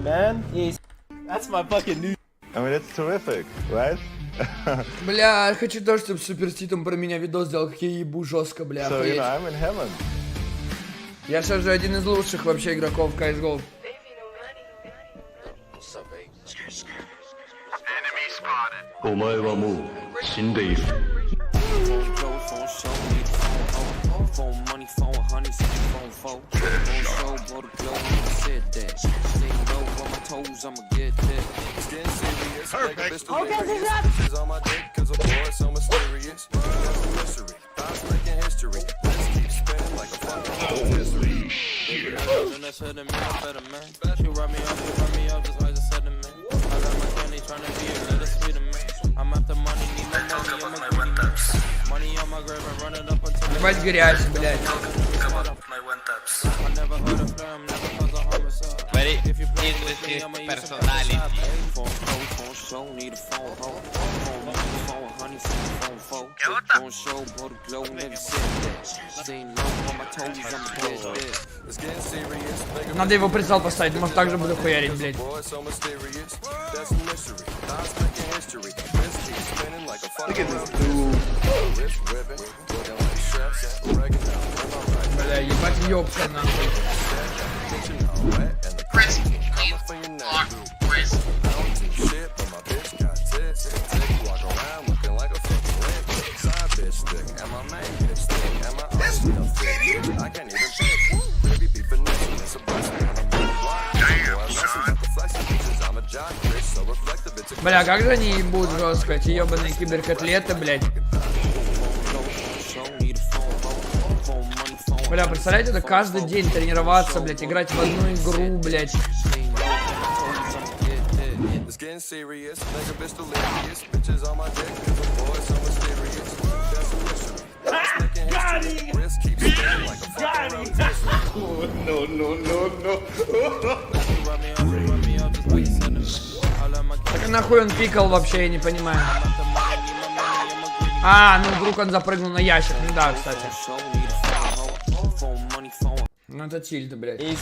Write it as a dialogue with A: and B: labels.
A: man. That's my fucking new.
B: I mean, it's terrific, right?
C: Бля, хочу тоже, чтобы суперститом про меня видос сделал, как я ебу жестко, бля.
B: So, you know, I'm in heaven.
C: Я сейчас же один из лучших вообще игроков в CSGO. Ебать грязь, блядь.
D: Very interesting personality.
C: Надо его прицел поставить, может так же буду хуярить, блядь. Бля, ебать ёбка нахуй. Бля, как же они ебут жестко, эти ебаные киберкотлеты, блядь. Бля, представляете, это каждый день тренироваться, блядь, играть в одну игру, блядь. Так а нахуй он пикал вообще, я не понимаю. А, ну вдруг он запрыгнул на ящик, ну да, кстати. Ну это тильда, блядь.